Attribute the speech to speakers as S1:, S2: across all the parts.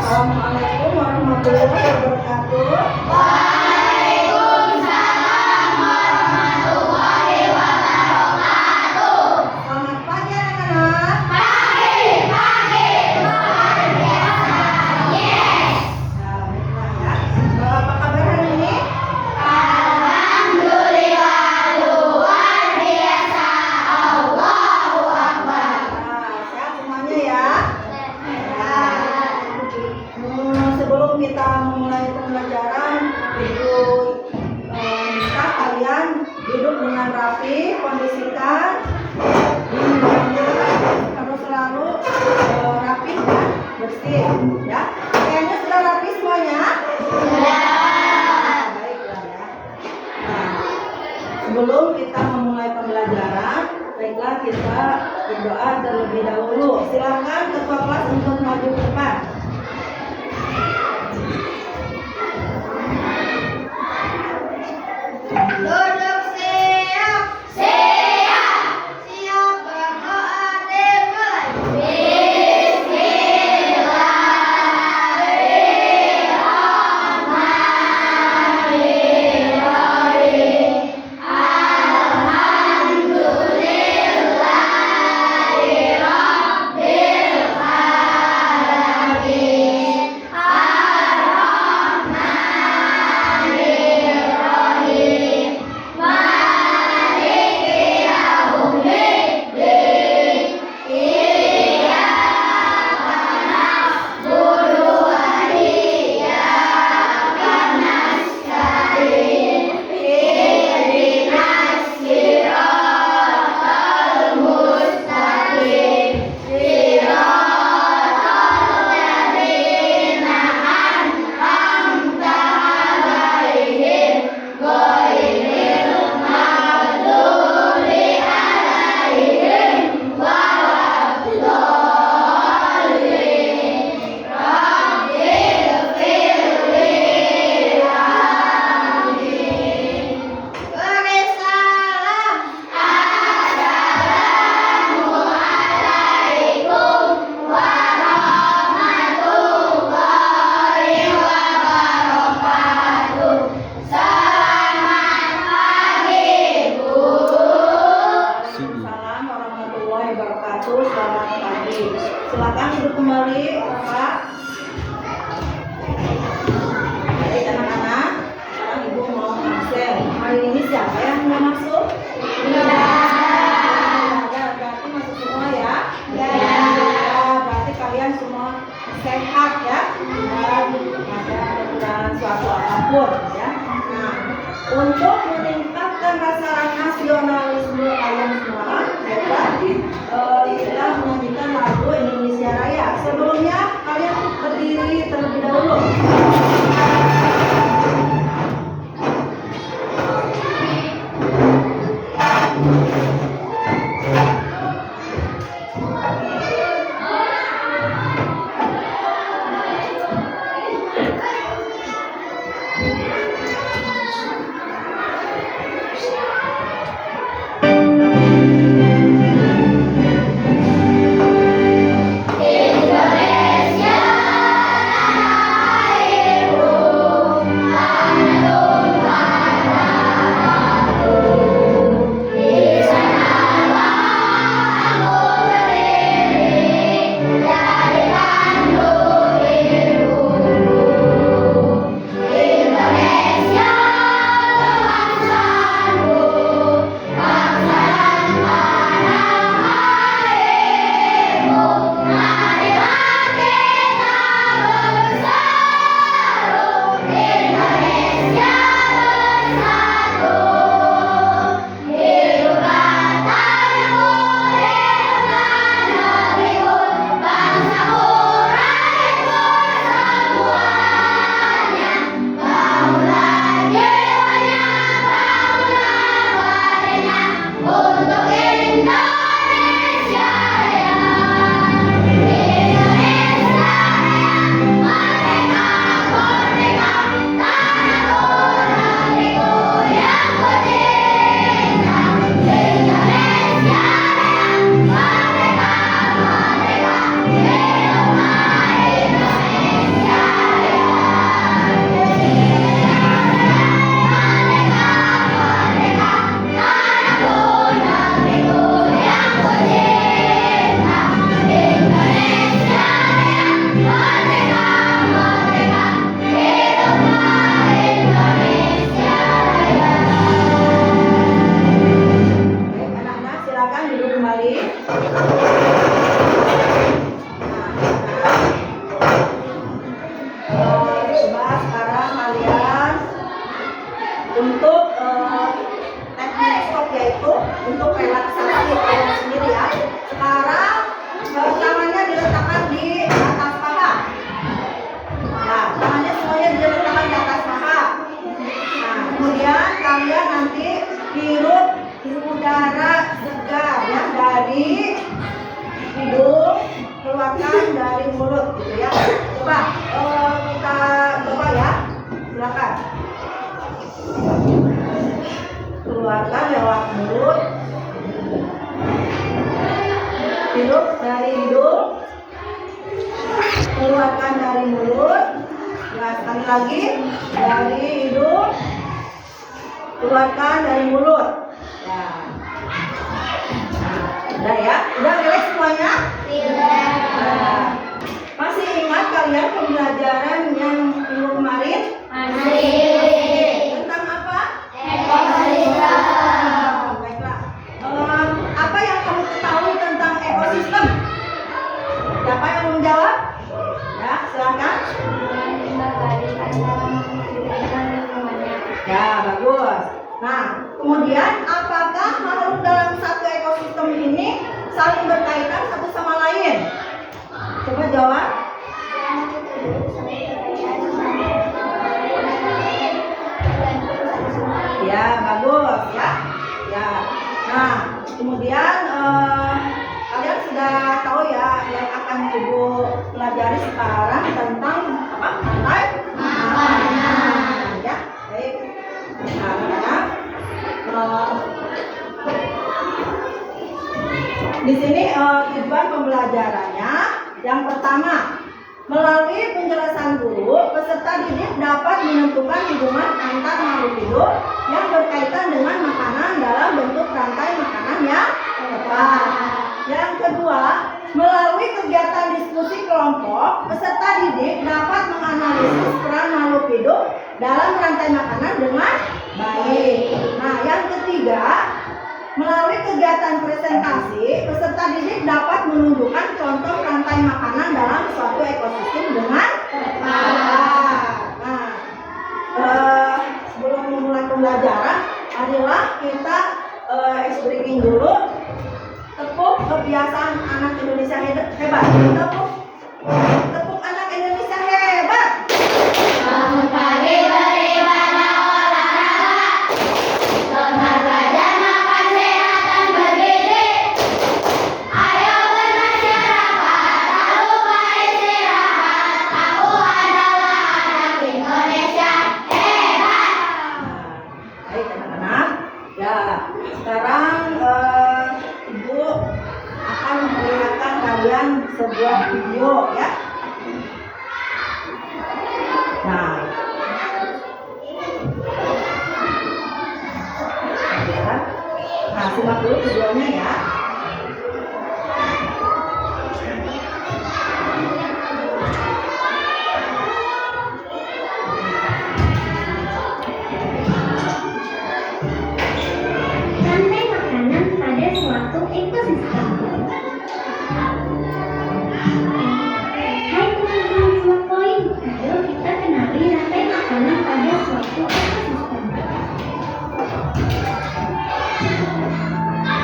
S1: Assalamualaikum warahmatullahi wabarakatuh.
S2: Waalaikumsalam warahmatullahi wabarakatuh.
S1: Selamat pagi anak-anak.
S2: Pagi, luar biasa. Yes.
S1: Nah, baiklah ya. Apa kabar hari ini?
S2: Alhamdulillah luar biasa. Allahu Akbar.
S1: Nah, sehat semuanya ya. Sebelum kita memulai pembelajaran, Ibu minta kalian duduk dengan rapi, kondisikan harus selalu rapi dan bersih, ya. Kayaknya sudah rapi semuanya. Baiklah ya. Nah, sebelum kita memulai pembelajaran, baiklah kita berdoa terlebih dahulu. Silakan ketua kelas untuk maju ke depan.
S2: Duduk siap. Siap. Siap berdoa dimulai. Bismillahirrahmanirrahim. Alhamdulillahirabbil alamin. Ar-Rahmanirrahim. Maliki yaumiddin. Iyyaka na'budu wa iyyaka nasta'in. Ihdinas siratal mustaqim. Siratal ladzina an'amta 'alaihim ghairil maghdubi 'alaihim waladdallin. Rabbighfirli. Amin. Beri salam. Assalamualaikum warahmatullahi wabarakatuh. Selamat pagi, Bu.
S1: Waalaikumsalam warahmatullahi wabarakatuh. Selamat pagi. Silakan duduk kembali, Bapak. Baik anak-anak, sekarang Ibu mau absen. Hari ini siapa yang mau masuk? Ada, berarti masuk semua ya? Ya, berarti kalian semua sehat ya? Dan ada kekurangan suatu apapun ya. Nah, untuk meningkatkan rasa nasionalisme kalian semua, kita menyanyikan lagu Indonesia Raya. Sebelumnya kalian berdiri terlebih dahulu.
S2: Indonesia tanah
S1: kembali. Coba sekarang kalian untuk teknik stop, yaitu untuk relaksasi kalian sendiri ya. Sekarang tangannya diletakkan di atas paha. Nah, tangannya semuanya diletakkan di atas paha. Nah, kemudian kalian nanti hirup udara segar ya dari hidung, keluarkan dari mulut gitu ya. Coba kita coba ya, silakan. Keluarkan lewat mulut, hirup dari hidung, keluarkan dari mulut. Ya, sekali lagi dari hidung, keluarkan dari mulut. Ya. Udah ya, udah rileks semuanya? Nah, masih ingat kalian pembelajaran yang minggu kemarin? Tentang apa? Baiklah. Apa yang kamu ketahui tentang ekosistem? Siapa yang mau menjawab? Ya, silakan. Ya, bagus. Nah, kemudian apakah makhluk dalam satu ekosistem ini saling berkaitan satu sama lain? Coba jawab. Ya, bagus ya. Ya. Nah, kemudian kalian sudah tahu ya yang akan Ibu pelajari sekarang tentang apa? Rantai makanan. Ya, baik. Nah, di sini tujuan pembelajarannya yang pertama, melalui penjelasan guru, peserta didik dapat menentukan hubungan antar makhluk hidup yang berkaitan dengan makanan dalam bentuk rantai makanan yang tepat. Yang kedua, melalui kegiatan diskusi kelompok, peserta didik dapat menganalisis peran makhluk hidup dalam rantai makanan dengan baik. Nah, yang ketiga, melalui kegiatan presentasi, peserta didik dapat menunjukkan contoh rantai makanan dalam suatu ekosistem dengan tepat. Nah, sebelum memulai pembelajaran, marilah kita ice breaking dulu. Tepuk kebiasaan anak Indonesia hebat. Tepuk anak Indonesia hebat.
S2: Bangun pagi beribadah olahraga, sholat fajar makan sehat dan bergizi. Ayo bermasyarakat, tak lupa istirahat. Aku adalah anak Indonesia hebat.
S1: Baik anak-anak. Ya, sekarang Ibu akan memperlihatkan kalian sebuah video ya. Nah, ya. Nah, simak dulu videonya ya.
S2: Rantai makanan pada suatu ekosistem. Hai teman-teman Smart Point, ayo kita kenali rantai makanan pada suatu ekosistem.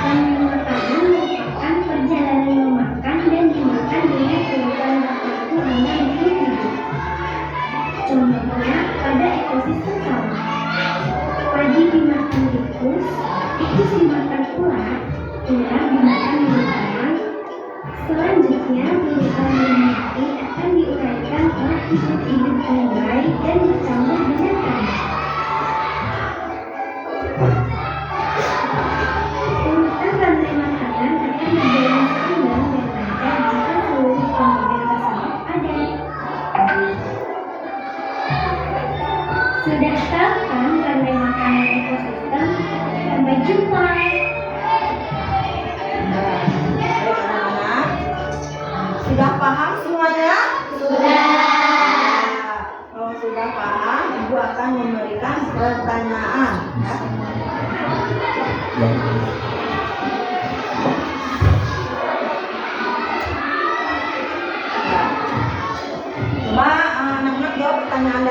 S2: Rantai makanan merupakan perjalanan memakan dan dimakan dengan kehidupan tertentu antar makhluk hidup. Contohnya pada ekosistem sawah. Padi dimakan tikus dimakan ular dimakan binatang. Selanjutnya, urutan yang mati akan diuraikan oleh hidup yang baik dan bercampur dengan tanah. Urutan rantai makanan akan berjalan seimbang dan lancar jika seluruh komponen tersebut ada. Sudah tahu kan rantai makanan ekosistem? Sampai jumpa.
S1: Baik anak-anak. Sudah paham semuanya?
S2: Sudah.
S1: Kalau sudah paham, Ibu akan memberikan pertanyaan ya.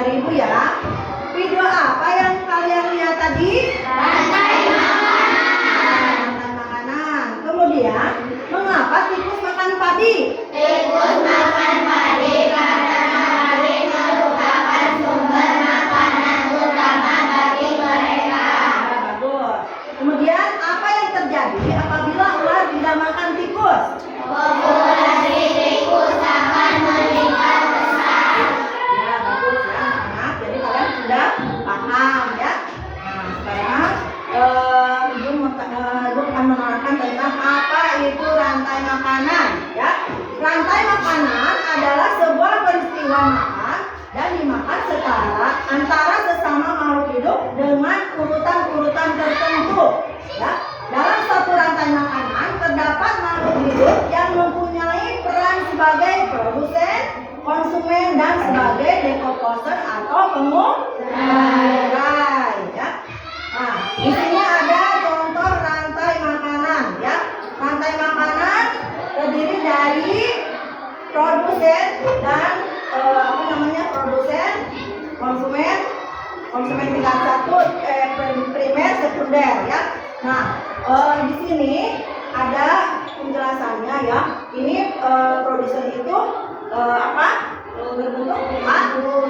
S1: dari Ibu ya. Video apa yang kalian lihat tadi? Rantai makanan. Kemudian, mengapa tikus makan padi?
S2: Tikus makan padi karena padi merupakan sumber makanan utama bagi mereka.
S1: Nah, bagus. Kemudian, apa yang terjadi apabila ular tidak makan tikus?
S2: Populasi tikus akan meningkat pesat.
S1: Ya, bagus ya anak-anak. Jadi kalian sudah paham ya. Nah, sekarang Ibu akan menerangkan tentang apa itu rantai makanan ya. Rantai makanan adalah sebuah peristiwa makan dan dimakan setara antara sesama makhluk hidup dengan urutan-urutan tertentu ya. Dalam suatu rantai makanan terdapat makhluk hidup yang mempunyai peran sebagai produsen, konsumen dan sebagai dekomposer atau pengurai ya. Nah, di sini ada contoh rantai makanan ya. Rantai makanan terdiri dari produsen dan produsen, konsumen tingkat satu, primer, sekunder ya. Nah, di sini ada penjelasannya ya. Ini produsen itu berbentuk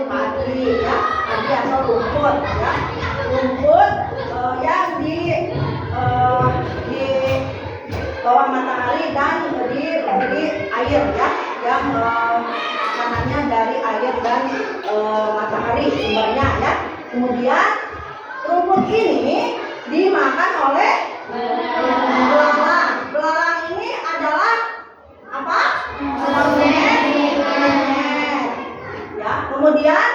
S1: padi ya, padi atau rumput ya. Rumput yang di bawah matahari dan di air ya, yang makanannya dari air dan matahari sumbernya ya. Kemudian rumput ini dimakan oleh belalang. Belalang ini adalah apa? Ya. Kemudian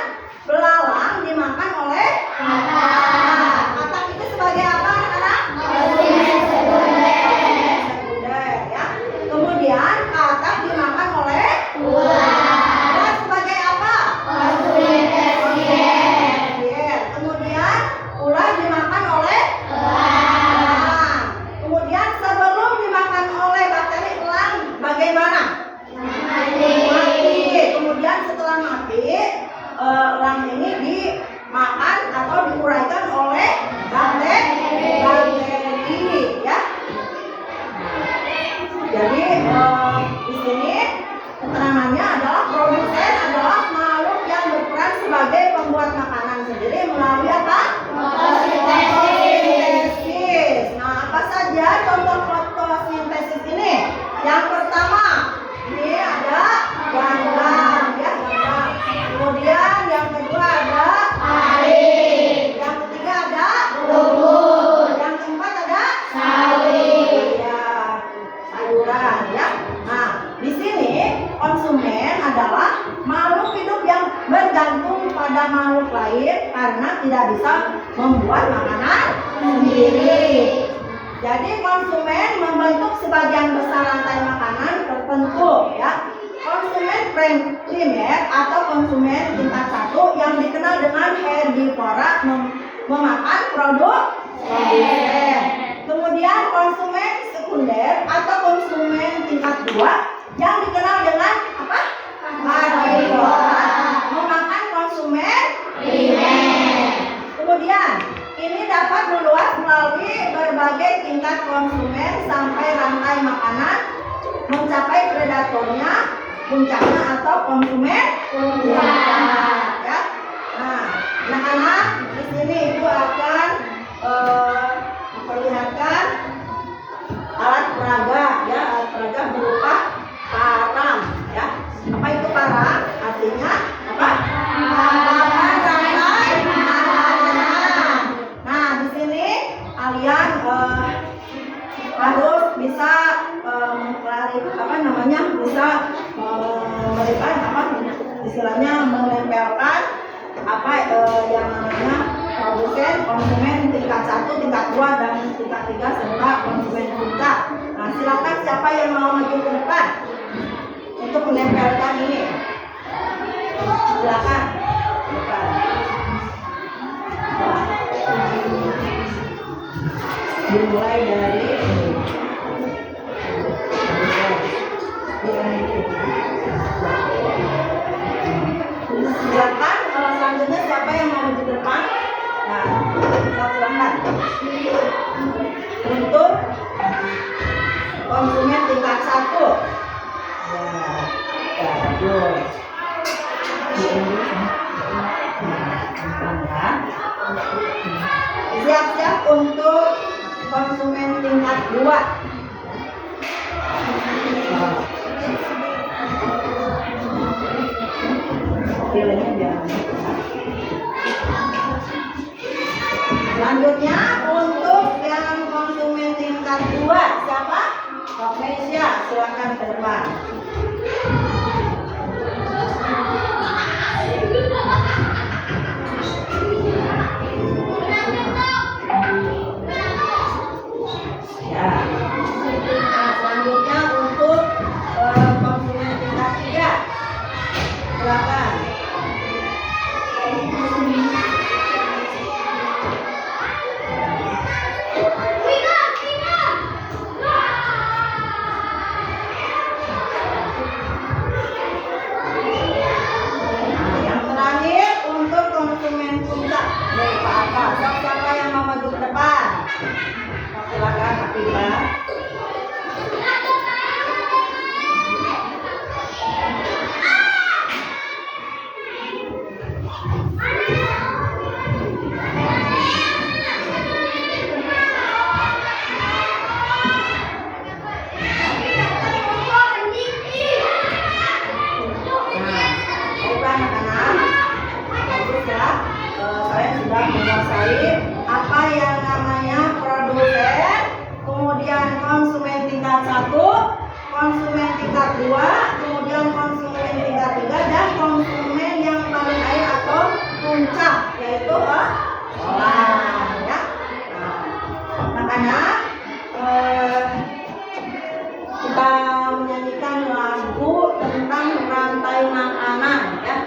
S1: belalang dimakan oleh katak. Katak itu sebagai apa, anak-anak? Sekunder ya. Kemudian katak dimakan oleh ular sebagai apa? Tersier. Kemudian ular dimakan oleh elang. Kemudian sebelum dimakan oleh bakteri elang bagaimana? Mati. Kemudian setelah mati, elang ini dimakan atau diuraikan oleh bakteri ya. Jadi di sini keterangannya adalah produsen adalah makhluk yang berperan sebagai pembuat makanan sendiri melalui apa? Fotosintesis. Nah, apa saja contoh fotosintesis ini? Yang pertama, ini ada ganggang ya, ganggang. Kemudian yang kedua ada air. Yang ketiga ada rumput. Yang keempat ada sawit. Ya, sayuran ya. Nah, di sini konsumen adalah makhluk hidup yang bergantung pada makhluk lain karena tidak bisa membuat makanan sendiri. Jadi konsumen membentuk sebagian besar rantai makanan tertentu ya. Konsumen primer atau konsumen tingkat satu yang dikenal dengan herbivora memakan produk produsen. Kemudian konsumen sekunder atau konsumen tingkat dua yang dikenal dengan apa? Herbivora memakan konsumen primer. Kemudian ini dapat meluas melalui berbagai tingkat konsumen sampai rantai makanan mencapai predatornya, puncaknya atau konsumen puncak ya. Nah, anak-anak di sini Ibu akan memperlihatkan alat peraga ya, alat peraga berupa parang ya. Apa itu parang? Artinya apa? Papan rantai makanan. Nah, di sini kalian harus bisa bisa memberikan istilahnya menempelkan yang namanya produsen, konsumen tingkat 1, tingkat 2 dan tingkat 3 serta konsumen puncak. Nah, silakan siapa yang mau maju ke depan untuk menempelkan ini. Silakan. Dimulai dari silakan. Selanjutnya 2. Pilihnya jangan. Selanjutnya untuk yang konsumen tingkat 2 siapa? Okmesia, silakan ke depan. Ya. Nah, selanjutnya untuk konsumen tingkat 3 silakan. Konsumen puncak dari Pak Apa. Siapa yang mau maju ke depan? Silakan Akifah. Menguasai apa yang namanya produsen, kemudian konsumen tingkat 1, konsumen tingkat 2, kemudian konsumen tingkat 3, dan konsumen yang paling akhir atau puncak, yaitu olahan ya. Nah, makanya kita menyanyikan lagu tentang rantai makanan ya.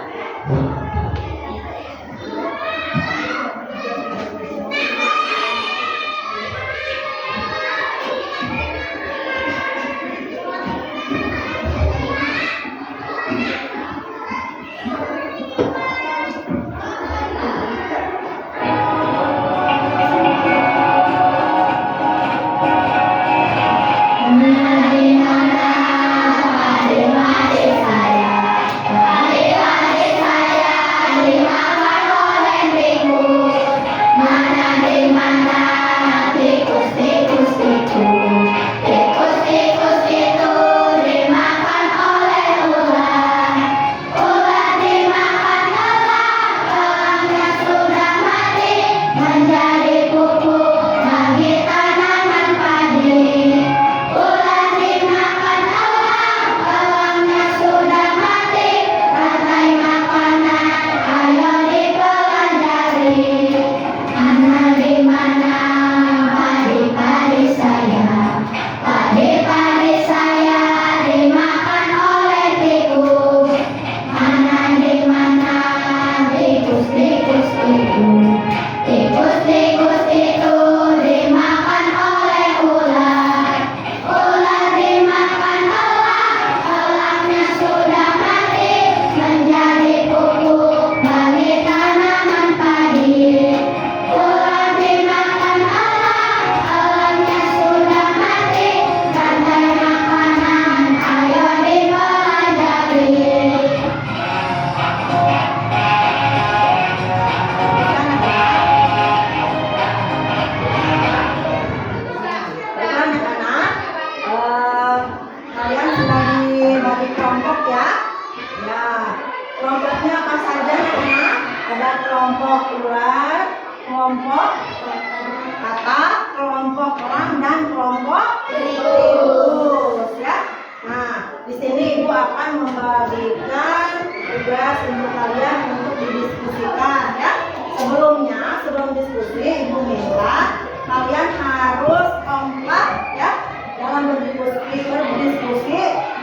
S1: kelompok kata, kelompok orang, dan kelompok tikus ya. Nah, di sini Ibu akan membagikan tugas untuk kalian untuk didiskusikan ya. Sebelum diskusi, Ibu minta kalian harus kompak ya dalam berdiskusi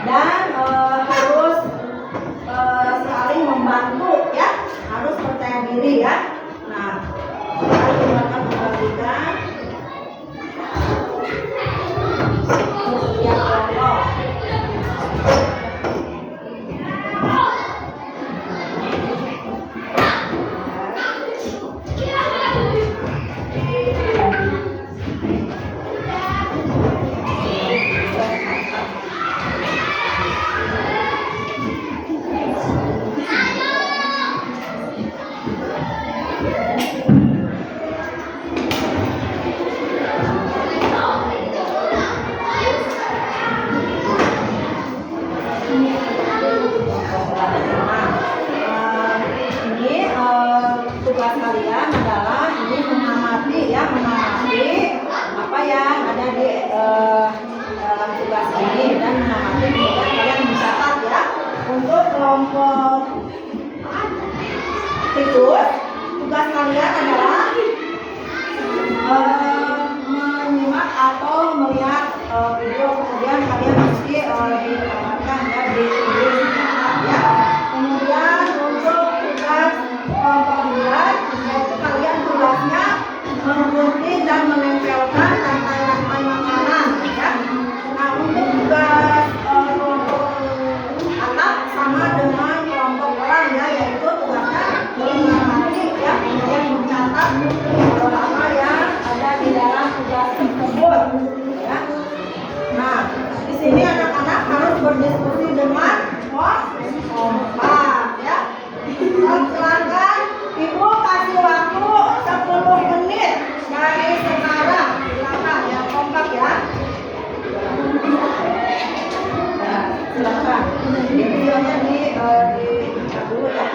S1: dan harus saling membantu ya, harus percaya diri ya. Nah, kita akan membagikan yang kelompok. tugas ini dan mengamati, kemudian kalian mencatat ya. Untuk kelompok tikus, tugas kalian adalah menyimak atau melihat video, kemudian kalian mesti dikabarkan ya di video ya. Kemudian untuk tugas kelompok 2 yaitu kalian tugasnya menggunting dan menempelkan rantai-rantai makanan ya. Nah untuk tugas kelompok anak sama dengan kelompok orang ya, yaitu tugasnya mengamati ya, kemudian mencatat apa yang ada di dalam tugas tersebut ya. Nah di sini anak-anak harus berdiskusi dengan kompak ya. Silakan ibu kasih waktu 10 menit dari sekarang, silakan ya, kompak ya. Nah, silakan videonya di dulu ya.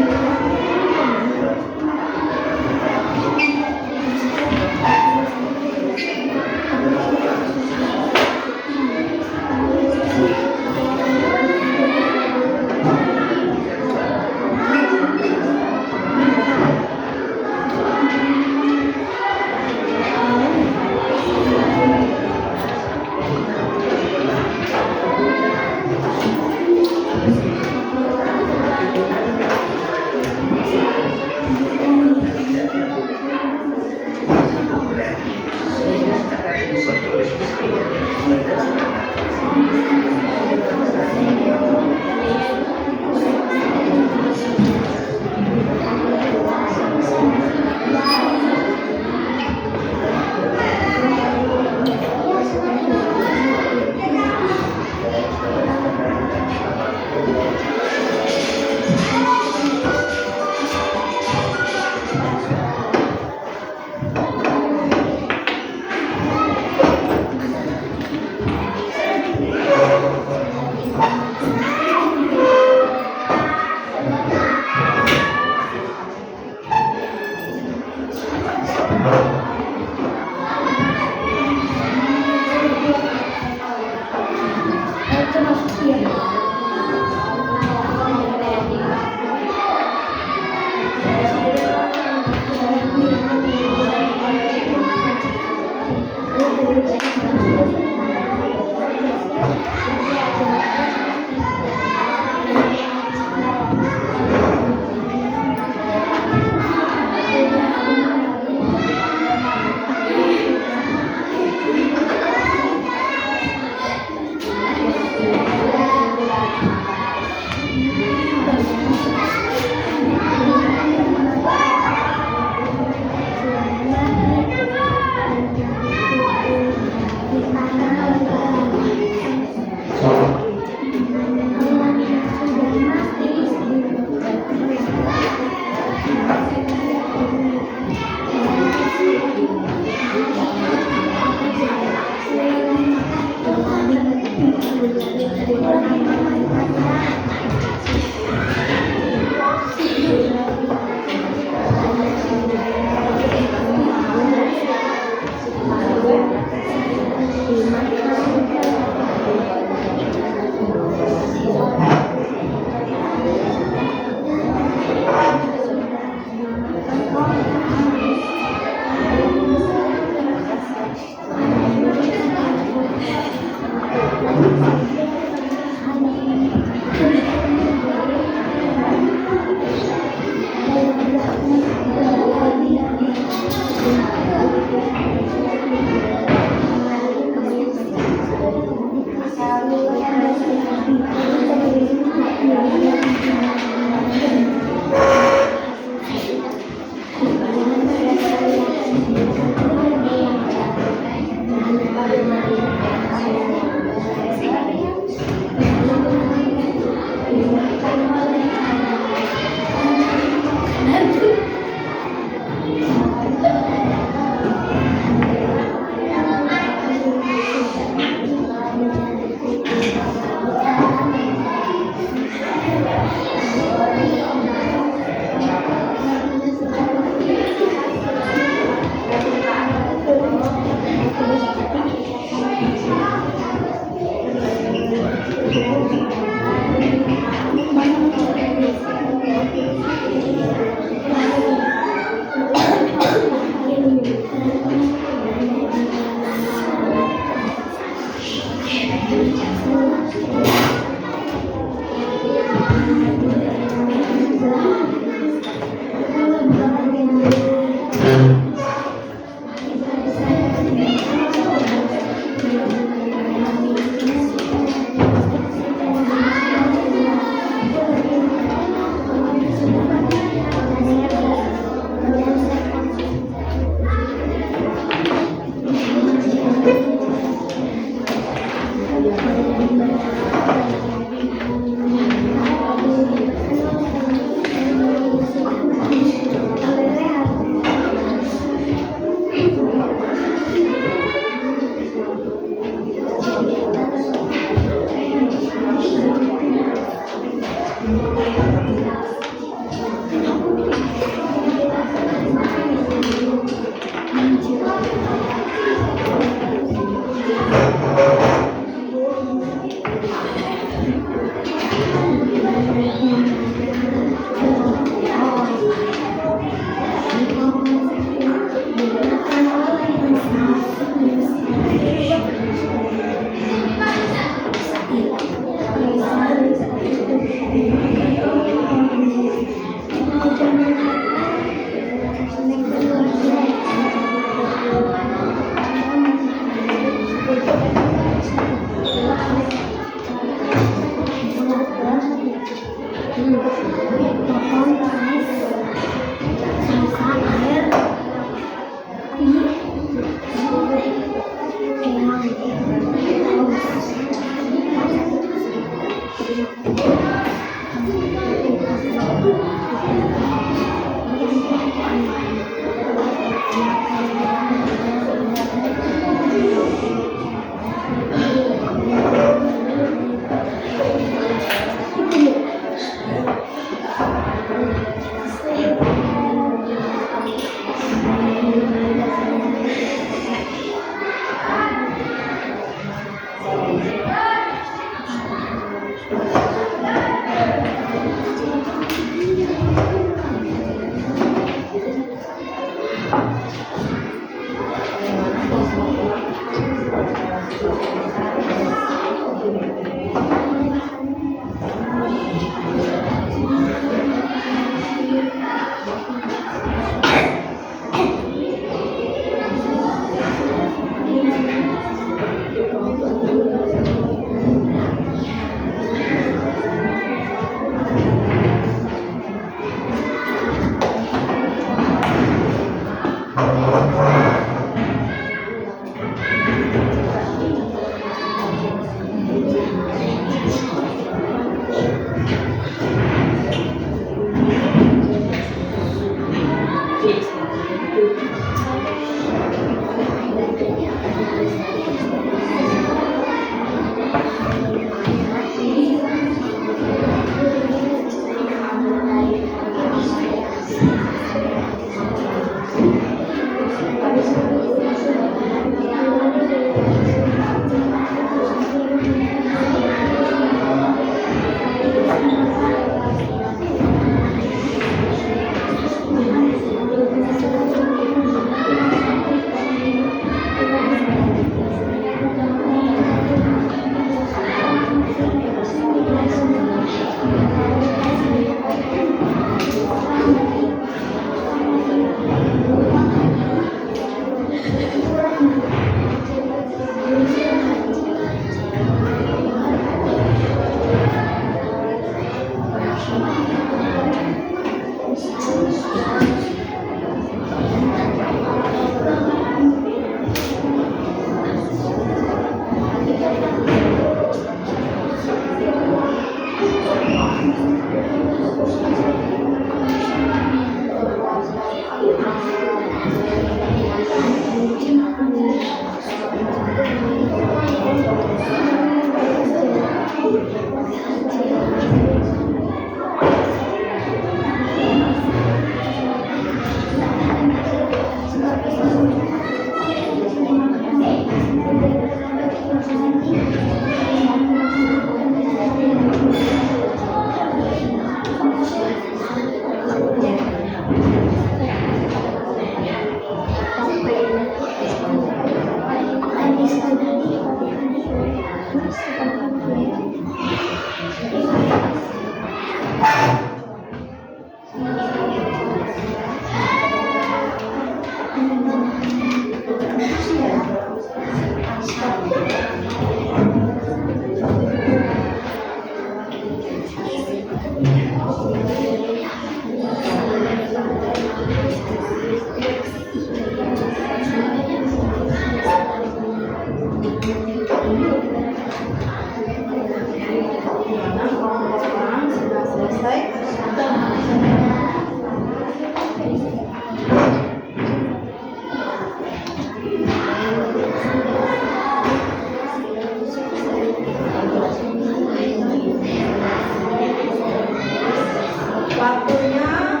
S1: Waktunya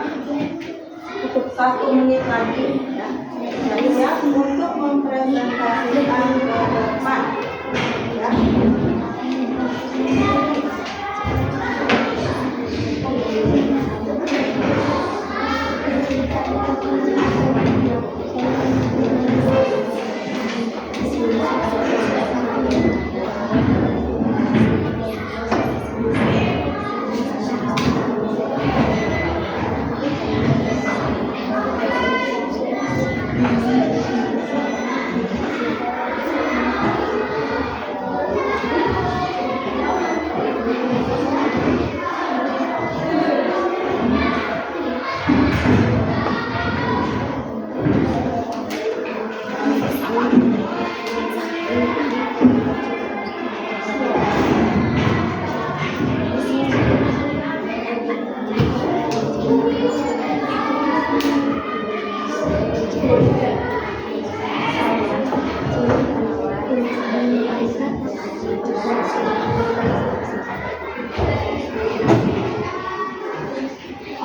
S1: cukup 1 menit lagi ya. Jadi ya untuk mempresentasikan ke depan ya.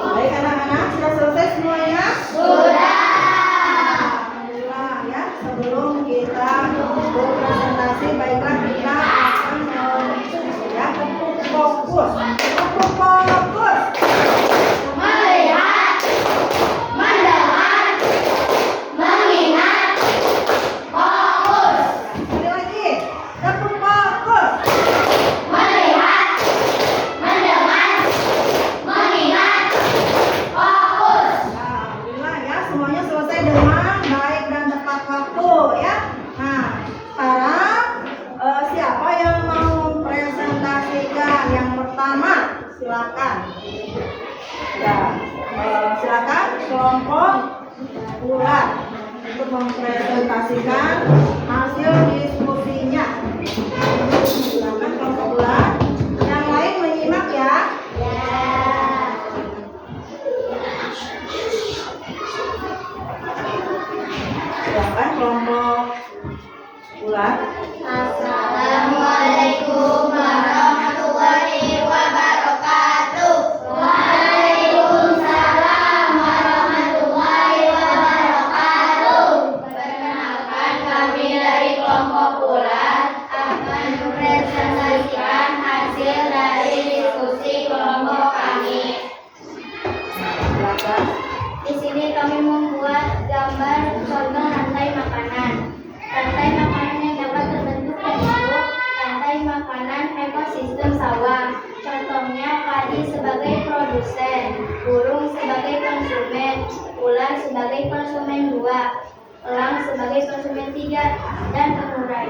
S1: Baik anak-anak, sudah selesai semuanya? Sudah. Alhamdulillah ya. Sebelum kita berpresentasi, baiklah kita akan ya fokus. Fokus.
S2: Melihat, mendengar, mengingat, fokus.
S1: Sekali lagi, fokus.
S2: Melihat, mendengar, mengingat, fokus.
S1: Alhamdulillah ya, semuanya selesai dengan baik dan tepat waktu ya. Nah, sekarang siapa yang mau mempresentasikan? Yang pertama, silakan. Ya, silakan kelompok ulat untuk mempresentasikan hasil diskusinya. Silakan kelompok ulat. Yang lain menyimak ya. Silakan kelompok ulat.
S2: Assalamualaikum warahmatullahi wabarakatuh. Waalaikumsalam warahmatullahi wabarakatuh. Perkenalkan, kami dari kelompok ulat akan mempresentasikan hasil dari diskusi kelompok kami.
S1: Silakan.
S2: Di sini kami membuat gambar contoh rantai makanan. Rantai makanan yang dapat terbentuk disebut rantai makanan ekosistem sawah. Contohnya padi sebagai produsen, burung sebagai konsumen, ular sebagai konsumen 2, elang sebagai konsumen 3, dan pengurai.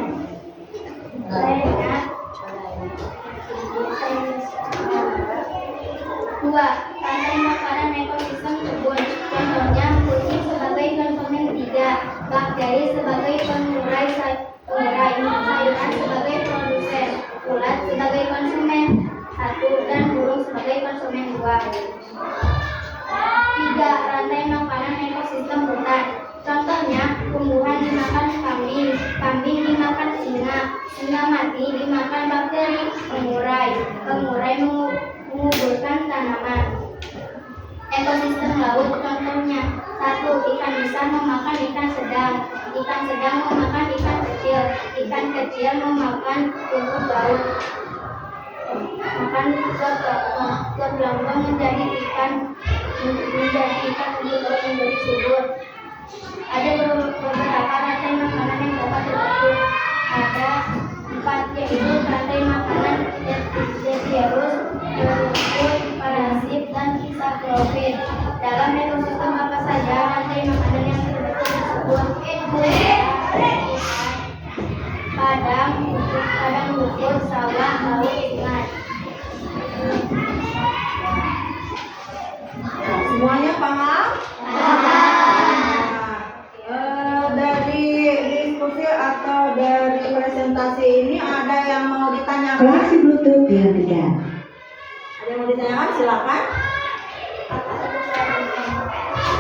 S2: Dua, rantai makanan ekosistem kebun. Contohnya kucing sebagai konsumen 3, bakteri sebagai pengurai sayuran sebagai produsen, ulat sebagai konsumen 1, dan burung sebagai konsumen 2. 3. Rantai makanan ekosistem hutan. Contohnya, tumbuhan dimakan kambing, kambing dimakan singa, singa mati dimakan bakteri, pengurai, pengurai menguburkan tanaman. Ekosistem laut, contohnya 1. Ikan besar memakan ikan sedang memakan ikan kecil memakan rumput laut, makan telur belambangan menjadi ikan rumput laut menjadi subur. Ada beberapa rantai makanan yang dapat diatur. Ada 4, yaitu rantai makanan Deuterius, rumput, parasit, dan saprofit. Dalam ekosistem apa saja rantai makanan yang tersebut? Padang rumput, sawah, laut, sungai.
S1: Semuanya paham? Dari diskusi atau dari presentasi ini ada yang mau ditanyakan?
S3: Koneksi Bluetooth yang 3.
S1: Ada yang mau ditanyakan? Silakan.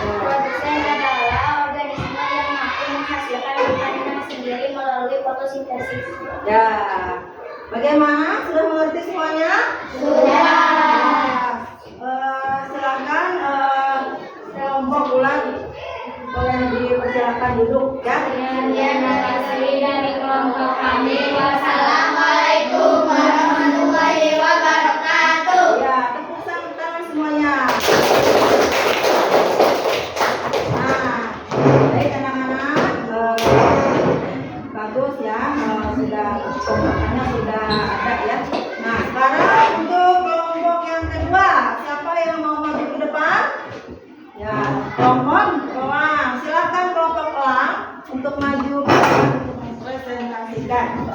S2: Produsen adalah organisme yang mampu menghasilkan makanan sendiri melalui fotosintesis.
S1: Ya, bagaimana? Sudah mengerti semuanya? Silakan kelompok ulang boleh dipersilakan duduk ya.
S2: Sekian makasih dari kelompok kami. Wassalamualaikum warahmatullahi wabarakatuh.
S1: Ya, tepuk tangan semuanya. Nah, baik anak-anak, bagus ya, sudah kelompoknya sudah ada ya. Nah, sekarang untuk kelompok yang kedua, siapa yang mau maju ke depan? Ya, kelompok elang. Silakan kelompok elang untuk maju ke depan untuk mempresentasikan.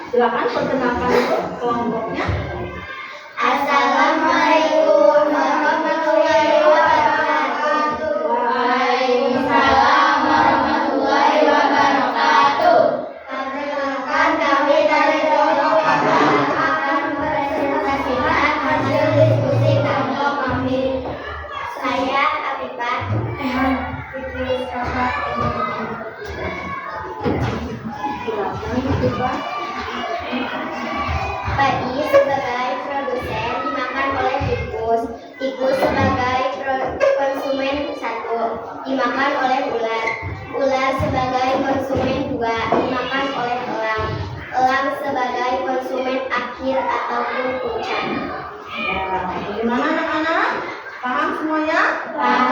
S1: Silakan perkenalkan dulu kelompoknya.
S2: Assalamualaikum warahmatullahi wabarakatuh. Waalaikumsalam warahmatullahi wabarakatuh. Perkenalkan, kami dari kelompok elang akan mempresentasikan hasil diskusi kelompok kami. Saya Afifah.
S1: Silakan coba.
S2: Bayi sebagai produsen dimakan oleh tikus. Tikus sebagai konsumen 1 dimakan oleh ular. Ular sebagai konsumen 2 dimakan oleh elang. Elang sebagai konsumen akhir ataupun puncak.
S1: Ya, bagaimana anak-anak? Paham semuanya?
S2: Paham.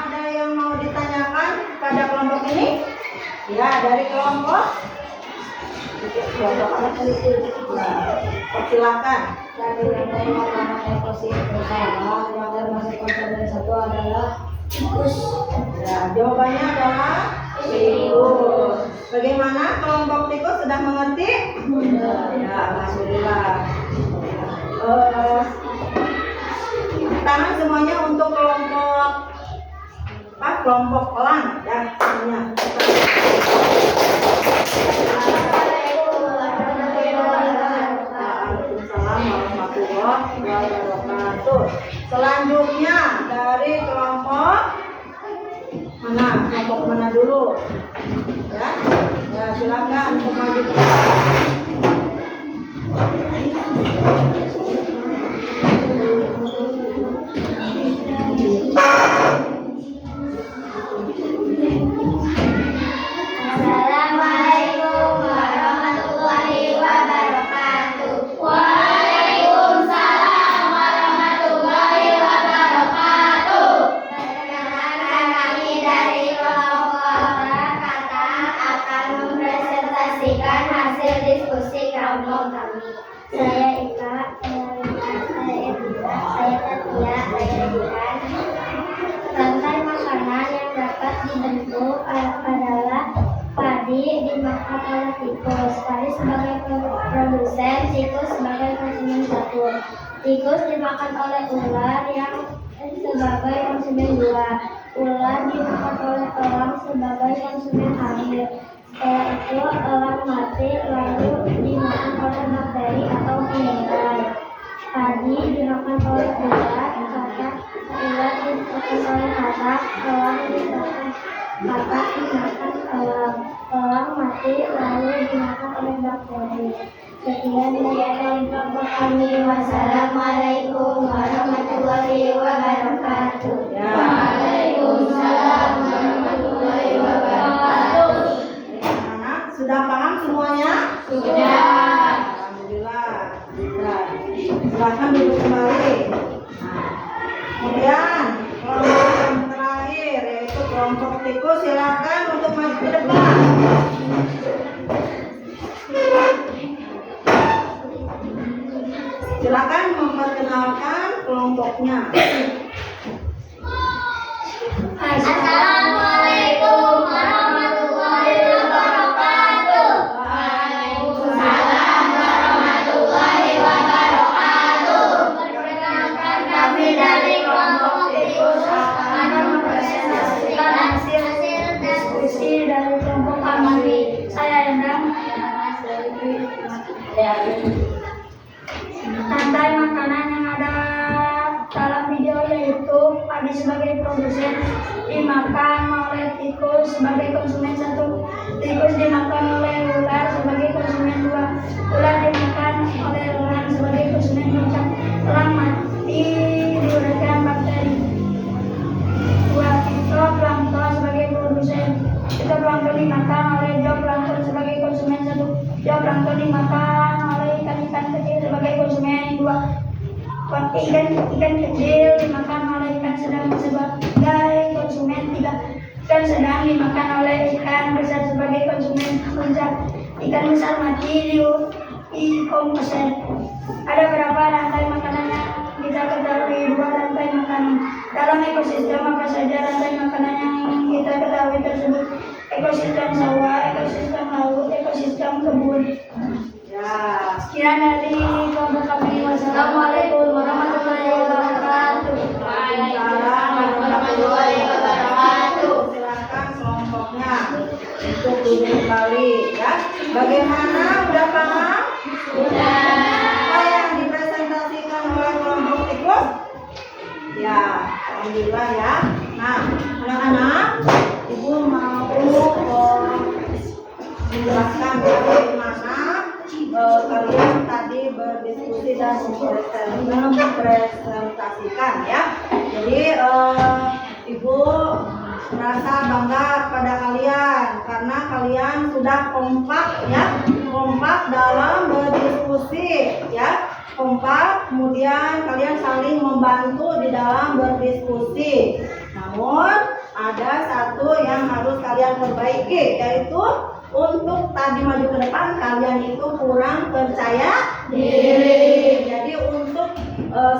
S1: Ada yang mau ditanyakan pada kelompok ini? Ya, dari kelompok. Silakan.
S4: Dari rantai makanan ekosistem yang termasuk konsumen 1 adalah tikus.
S1: Ya, jawabannya adalah tikus. Bagaimana kelompok tikus sudah mengerti? Ya, alhamdulillah. Tangan semuanya untuk kelompok elang ya semuanya. Waalaikumsalam warahmatullahi wabarakatuh. Selanjutnya dari kelompok mana? Kelompok mana dulu? Ya, ya silakan untuk maju ke depan.
S2: Assalamualaikum warahmatullahi wabarakatuh. Waalaikumsalam warahmatullahi wabarakatuh. Perkenalkan, kami dari kelompok kata akan mempresentasikan hasil diskusi kelompok kami. Saya Ika, saya Tatia, saya Dian. Rantai makanan yang dapat dibentuk adalah padi dimakan oleh tikus. Padi sebagai produsen, tikus sebagai konsumen 1. Tikus dimakan oleh ular yang sebagai konsumen 2. ular dimakan oleh elang sebagai konsumen air. Setelah itu elang mati lalu dimakan oleh bakteri atau meninggal. Tadi dimakan oleh ular, ular dimakan oleh katak, elang dimakan katak dimakan elang mati lalu dimakan oleh bakteri. Sekian dari kelompok kami. Wassalamualaikum warahmatullahi wabarakatuh.
S1: Ya.
S2: Waalaikumsalam warahmatullahi wabarakatuh.
S1: Anak sudah paham semuanya?
S2: Sudah.
S1: Alhamdulillah. Nah, silahkan duduk kembali. Nah, kemudian kelompok yang terakhir yaitu kelompok tikus, silakan untuk maju ke depan. Silakan memperkenalkan kelompoknya.
S2: Assalamualaikum warahmatullahi wabarakatuh. Waalaikumsalam warahmatullahi wabarakatuh. Perkenalkan kami dari kelompok tikus akan mempresentasikan hasil diskusi dari kelompok kami. Saya Endang. Rantai makanan yang ada dalam video yaitu padi sebagai produsen dimakan oleh tikus sebagai konsumen 1, tikus dimakan oleh ular sebagai konsumen 2, ular dimakan oleh elang sebagai konsumen 3, elang mati diuraikan bakteri 2, fitoplankton sebagai produsen, fitoplankton dimakan oleh zooplankton sebagai konsumen 1, zooplankton dimakan oleh ikan-ikan kecil sebagai konsumen 2, ikan kecil dimakan oleh ikan sedang sebagai konsumen 3, ikan sedang dimakan oleh ikan besar sebagai konsumen 4, ikan besar mati di komposer. Ada berapa rantai makanan yang kita ketahui? 2 rantai makanan. Dalam ekosistem apa saja rantai makanan yang kita ketahui tersebut? Ekosistem sawah, ekosistem laut, ekosistem kebun.
S1: Ya.
S2: Sekian dari kelompok kami. Wassalamualaikum warahmatullahi wabarakatuh.
S1: Waalaikumsalam warahmatullahi wabarakatuh. Silakan kelompoknya untuk duduk kembali ya. Bagaimana? Udah paham? Sudah. Apa yang dipresentasikan oleh kelompok tikus? Ya, alhamdulillah ya. Nah, anak-anak, ibu mau menjelaskan bagaimana kalian tadi berdiskusi dan mempresentasikan ya. Jadi ibu merasa bangga pada kalian karena kalian sudah kompak ya, kompak dalam berdiskusi ya, kompak, kemudian kalian saling membantu di dalam berdiskusi. Namun ada satu yang harus kalian perbaiki, yaitu untuk tadi maju ke depan kalian itu kurang percaya diri. Jadi untuk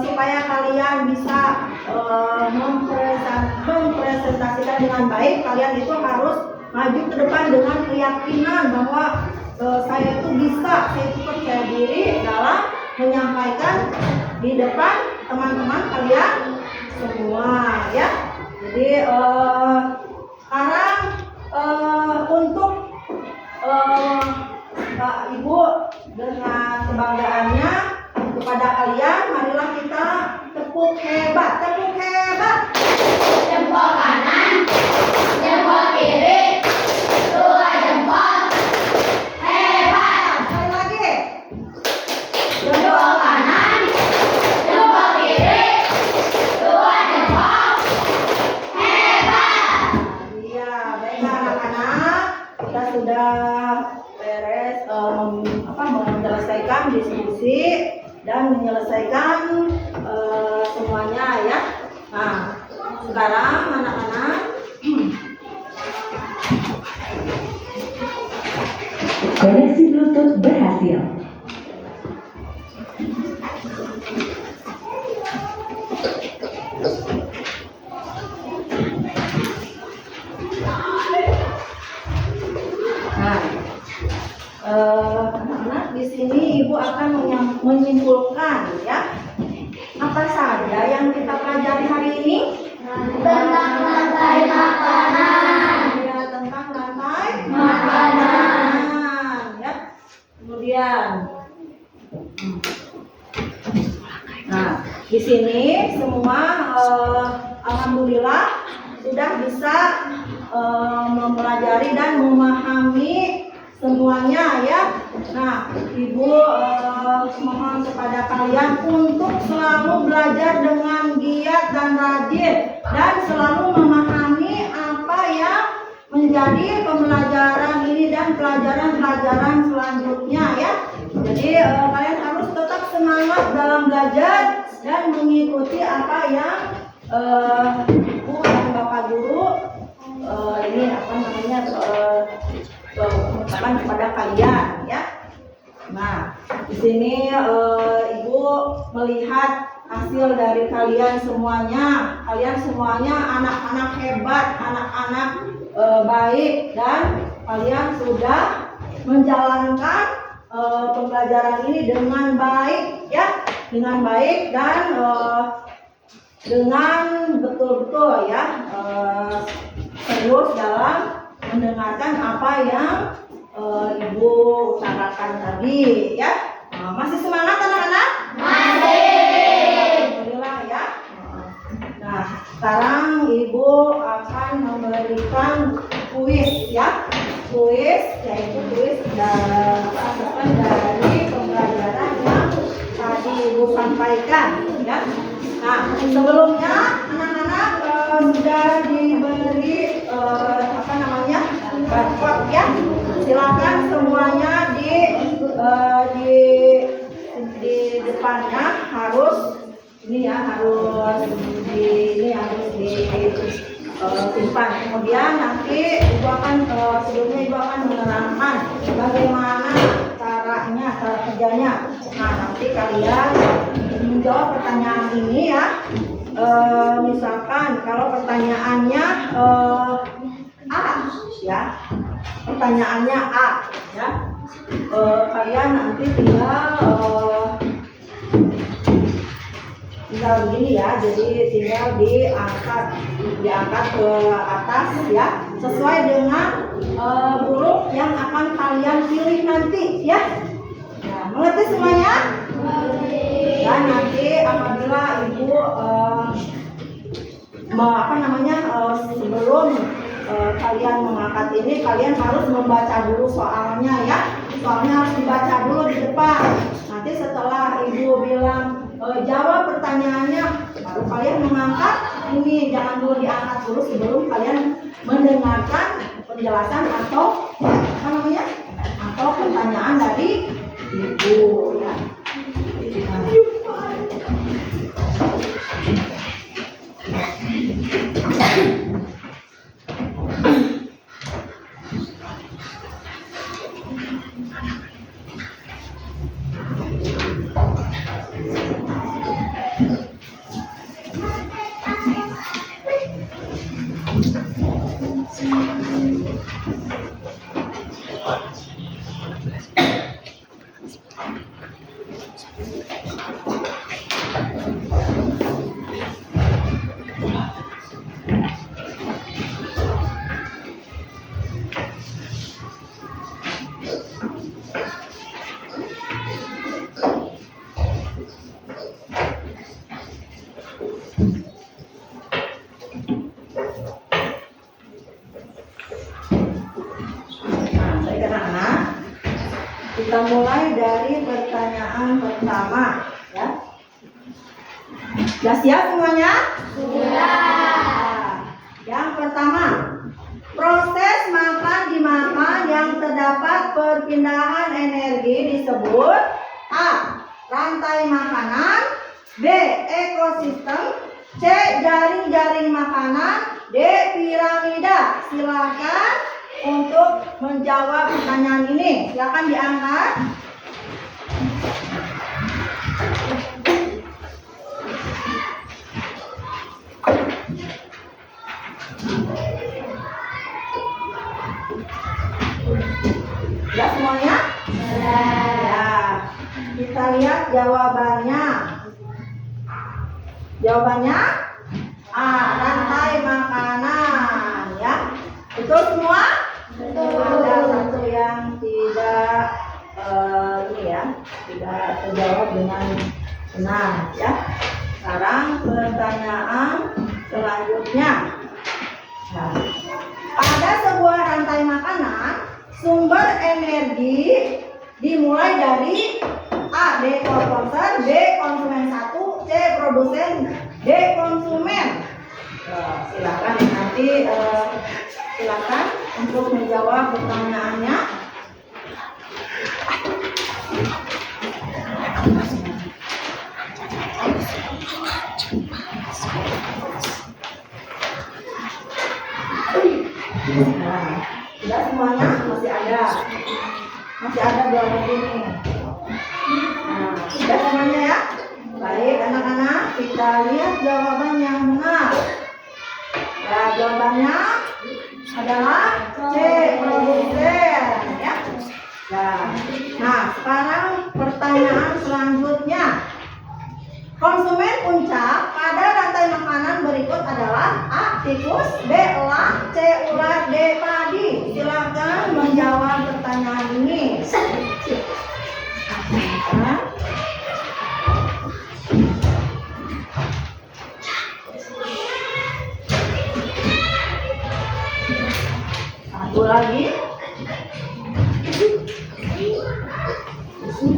S1: supaya kalian bisa mempresentasikan dengan baik, kalian itu harus maju ke depan dengan keyakinan bahwa saya itu bisa, saya itu percaya diri dalam menyampaikan di depan teman-teman kalian semua ya. Jadi sekarang untuk Ibu dengan kebanggaannya kepada kalian, marilah kita tepuk hebat, tepuk hebat.
S2: Jempol kanan, jempol kiri, 2 jempol. Hebat.
S1: Sekali lagi.
S2: Jempol kanan, jempol kiri, 2 jempol. Hebat.
S1: Iya, baiklah anak-anak, kita sudah beres menyelesaikan diskusi dan menyelesaikan semuanya ya. Nah, sekarang anak-anak
S3: koneksi Bluetooth berhasil.
S1: anak-anak di sini ibu akan menyimpulkan ya apa saja yang kita pelajari hari ini
S2: Tentang
S1: sini semua alhamdulillah sudah bisa mempelajari dan memahami semuanya ya. Nah, Ibu mohon kepada kalian untuk selalu belajar dengan giat dan rajin dan selalu memahami apa yang menjadi pembelajaran ini dan pelajaran-pelajaran selanjutnya ya. Jadi kalian harus tetap semangat dalam belajar dan mengikuti apa yang Ibu dan Bapak Guru ini apa namanya mengucapkan kepada kalian ya. Nah, di sini Ibu melihat hasil dari kalian semuanya. Kalian semuanya anak-anak hebat, anak-anak baik, dan kalian sudah menjalankan pembelajaran ini dengan baik ya, dengan baik dan dengan betul-betul ya serius dalam mendengarkan apa yang Ibu utarakan tadi ya. Masih semangat anak-anak? Masih. Alhamdulillah ya. Nah, sekarang Ibu akan memberikan kuis ya. Kuis yaitu kuis berdasarkan dari pembelajaran yang tadi Ibu sampaikan ya. Nah, sebelumnya anak-anak sudah diberi apa namanya barcode ya. Silakan semuanya di depannya harus ini ya, harus disimpan. Kemudian nanti Ibu akan sebelumnya Ibu akan menerangkan bagaimana cara kerjanya. Nah, nanti kalian menjawab pertanyaan ini ya. Misalkan kalau pertanyaannya A ya, pertanyaannya A ya, kalian nanti tinggal begini ya, jadi tinggal diangkat ke atas ya, sesuai dengan huruf yang akan kalian pilih nanti ya. Nah, mengerti semuanya? Dan nanti apabila Ibu sebelum kalian mengangkat ini, kalian harus membaca dulu soalnya ya. Soalnya harus dibaca dulu di depan. Nanti setelah Ibu bilang jawab pertanyaannya, baru kalian mengangkat ini. Jangan dulu diangkat dulu sebelum kalian mendengarkan penjelasan atau atau pertanyaan dari Ibu ya. Kita mulai dari pertanyaan pertama ya. Sudah siap semuanya? Sudah. Yang pertama, proses makan yang terdapat perpindahan energi disebut A. Rantai makanan, B. Ekosistem, C. Jaring-jaring makanan, D. Piramida. Silakan untuk menjawab pertanyaan ini. Silakan diangkat. Ya semuanya? Ya. Kita lihat jawabannya. Jawabannya A. Rantai makanan ya. Betul semua? Ada satu yang tidak tidak terjawab dengan benar ya. Sekarang dimulai dari A. Developer, B. Konsumen 1, C. Produsen, D. Konsumen. Silakan nanti silakan untuk menjawab pertanyaannya. Nah, tidak semuanya masih ada dua lagi nih. Nah, tidak semuanya ya. Baik anak-anak, kita lihat jawaban yang benar. Ya, jawabannya adalah C. Produsen ya. Nah, sekarang pertanyaan selanjutnya. Konsumen puncak pada rantai makanan berikut adalah A. Tikus, B. Elang, C. Ular, D. Padi. Silakan menjawab pertanyaan ini. Satu lagi.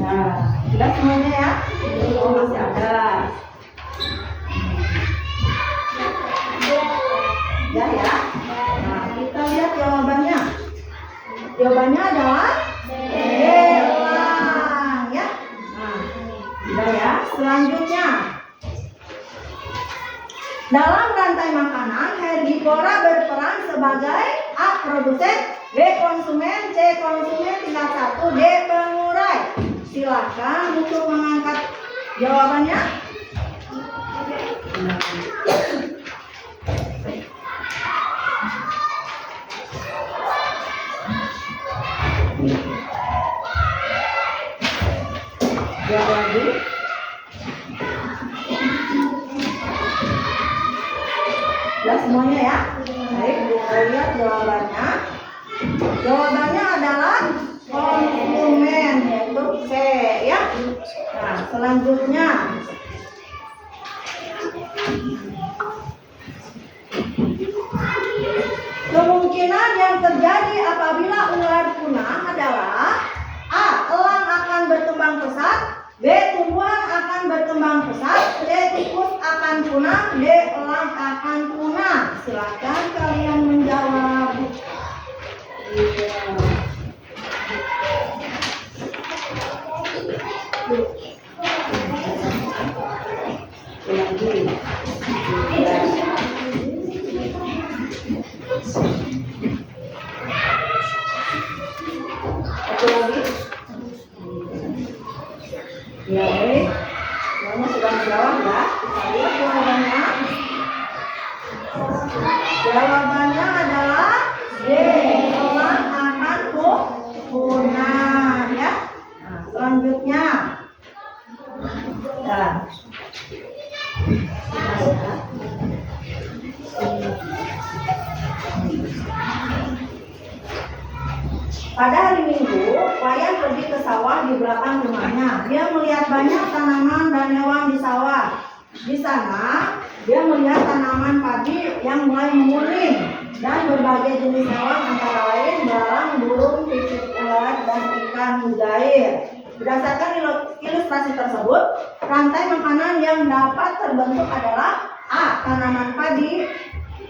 S1: Nah, sudah semuanya ya? Oh, masih ada. Ya. Nah, kita lihat jawabannya. Jawabannya adalah D. Elang ya. Nah, sudah ya. Selanjutnya. Dalam rantai makanan, herbivora berperan sebagai A. Produsen, B. Konsumen, C. Konsumen tingkat 1, D. Pengurai. Silakan untuk mengangkat jawabannya. Jawab lagi. Ya semuanya ya. Baik, kita lihat jawabannya. Jawabannya adalah konsumen, yaitu C ya. Nah, selanjutnya. Kemungkinan yang terjadi apabila ular punah adalah A. Elang akan berkembang pesat, B. Tumbuhan akan berkembang pesat, C. Tikus akan punah, D. Elang akan punah. Silakan kalian menjawab. Satu lagi. Ya, baik. Kamu sudah menjawab ya? Kita lihat jawabannya. Jawabannya adalah D. Elang akan punah ya. Nah, selanjutnya. Pada hari Minggu, Wayan pergi ke sawah di belakang rumahnya. Dia melihat banyak tanaman dan hewan di sawah. Di sana, dia melihat tanaman padi yang mulai menguning dan berbagai jenis hewan antara lain belalang, burung, pipit ular, dan ikan mujair. Berdasarkan ilustrasi tersebut, rantai makanan yang dapat terbentuk adalah A. Tanaman padi,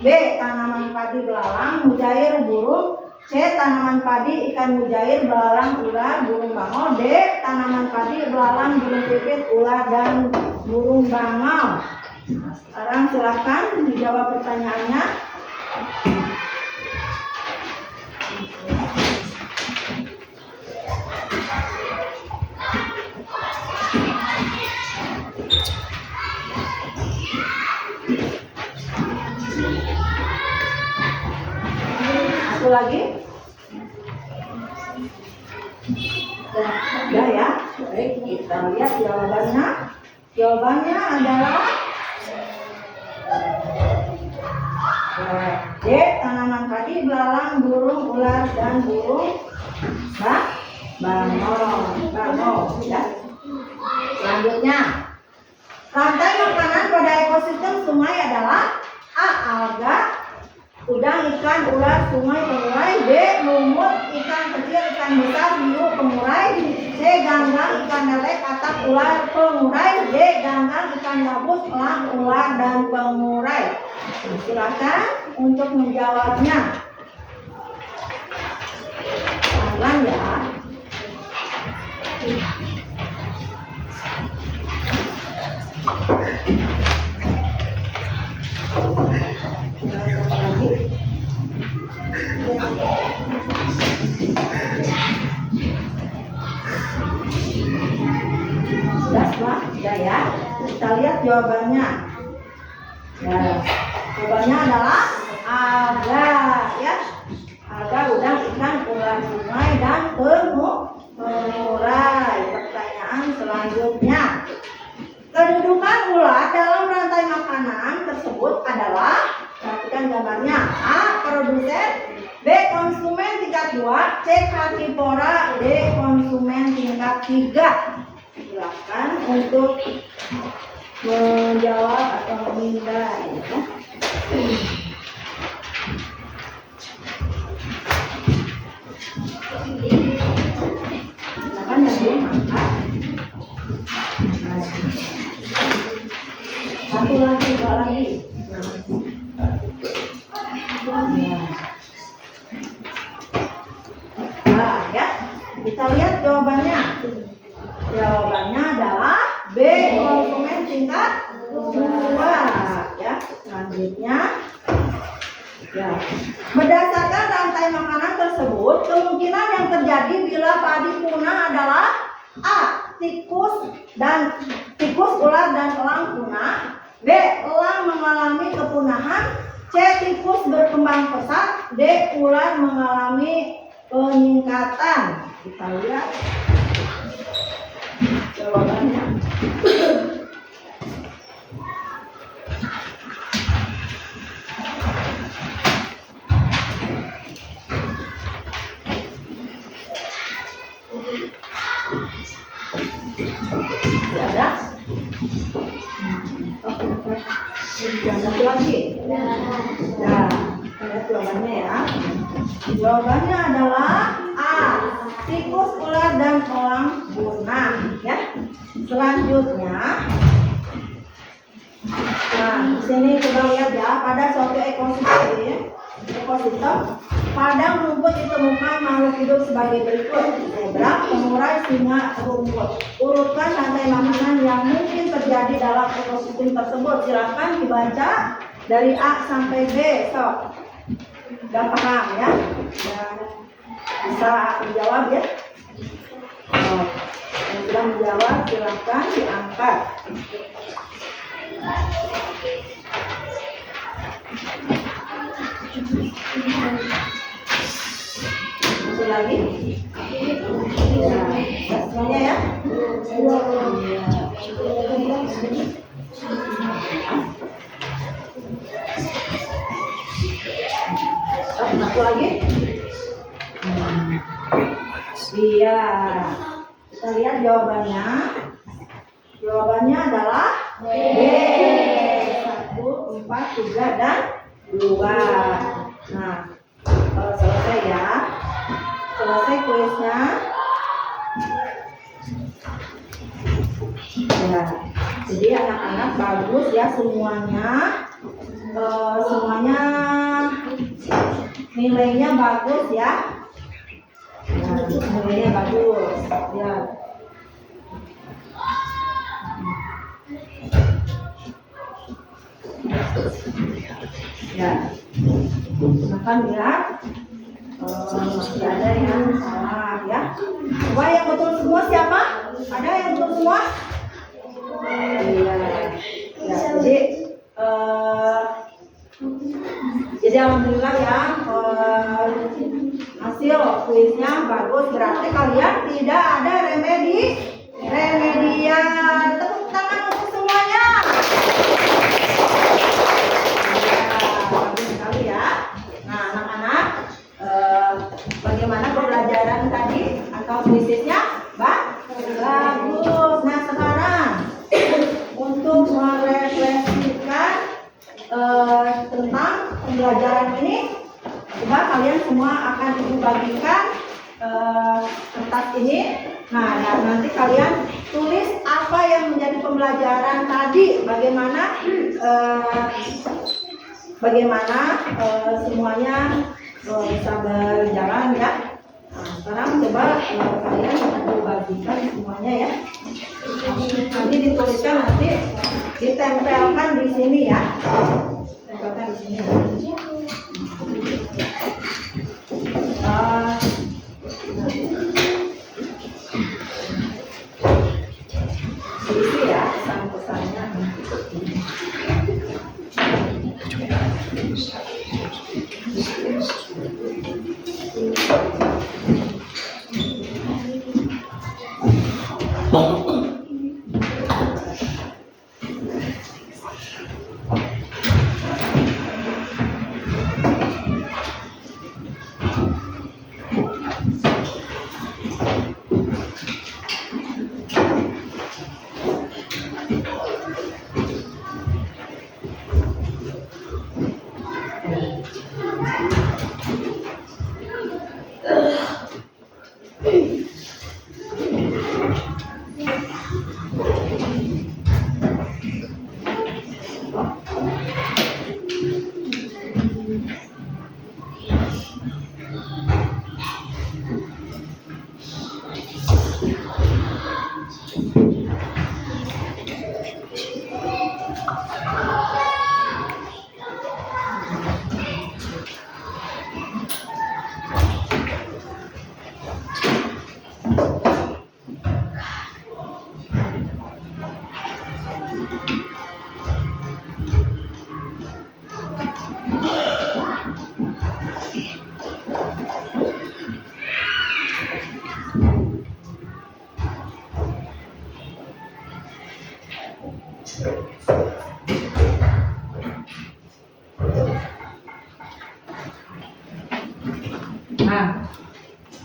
S1: B. Tanaman padi belalang, mujair, burung, C. Tanaman padi ikan mujair, belalang, ular, burung bangau, D. Tanaman padi belalang, burung pipit, ular, dan burung bangau. Nah, sekarang silakan dijawab pertanyaannya. Satu lagi. Sudah ya. Baik, kita lihat jawabannya. Jawabannya adalah D. Tanaman padi, belalang, burung, ular, dan burung bangau. Ya. Selanjutnya, rantai makanan pada ekosistem sungai adalah A. Alga, udang ikan ular sungai pengurai. B. Lumut ikan kecil ikan besar hiu pengurai. C. Ganggang ikan lele katak ular pengurai. D. Ganggang ikan gabus elang ular dan pengurai. Silakan untuk menjawabnya. Pelan ya. Sudah ya. Kita lihat jawabannya. Nah, jawabannya adalah ada ya. Ada udang ikan ular sungai dan pengurai. Pertanyaan selanjutnya. Kedudukan ular dalam rantai makanan tersebut adalah, perhatikan gambarnya. A. Produsen. B. Konsumen tingkat 2. C. Karnivora. D. Konsumen tingkat 3. Silakan untuk menjawab atau memindai ya. Silakan yang belum angkat. Satu lagi, dua lagi. Nah, ya. Kita lihat jawabannya. Jawabannya adalah B. Konsumen tingkat 2 ya. Selanjutnya ya. Berdasarkan rantai makanan tersebut, kemungkinan yang terjadi bila padi punah adalah A. Tikus, ular dan elang punah. B. Elang mengalami kepunahan. C. Tikus berkembang pesat. D. Ular mengalami peningkatan. Kita lihat jawabannya. Ada? Yang satu lagi. Nah, lihat jawabannya ya. Jawabannya adalah A. Tikus, ular dan elang punah ya. Selanjutnya, nah di sini coba lihat ya, pada suatu ekosistem padang rumput ditemukan makhluk hidup sebagai berikut: zebra, pengurai, singa, rumput. Urutkan rantai makanan yang mungkin terjadi dalam ekosistem tersebut. Silakan dibaca dari A sampai B. Udah paham ya? Dan bisa menjawab ya. Yang sudah menjawab silakan diangkat. Satu lagi. Ya, semuanya ya. Satu lagi. Iya. Kita lihat jawabannya. Jawabannya adalah B. 1, 4, 3 dan 2. Nah, selesai ya. Selesai kuisnya. Ya, jadi anak-anak bagus ya semuanya. Semuanya nilainya bagus ya. Nah, nilainya bagus ya. Ya, silakan lihat. Masih ada yang salah ya. Coba yang betul semua siapa? Ada yang betul semua? Iya. Ya, jadi alhamdulillah ya, hasil kuisnya bagus, berarti kalian tidak ada remedian. Tepuk tangan untuk semuanya. Bagus sekali ya. Nah, anak-anak, bagaimana pembelajaran tadi atau kuisnya? Bagus. Nah, sekarang untuk merefleksikan tentang pembelajaran ini, coba kalian semua akan ibu bagikan kertas ini. Nah, nanti kalian tulis apa yang menjadi pembelajaran tadi, bagaimana semuanya bisa berjalan ya. Nah, sekarang coba kalian ibu bagikan semuanya ya. Nanti dituliskan, nanti ditempelkan di sini ya. Tempelkan di sini. Isi ya pesan-pesannya. Nah,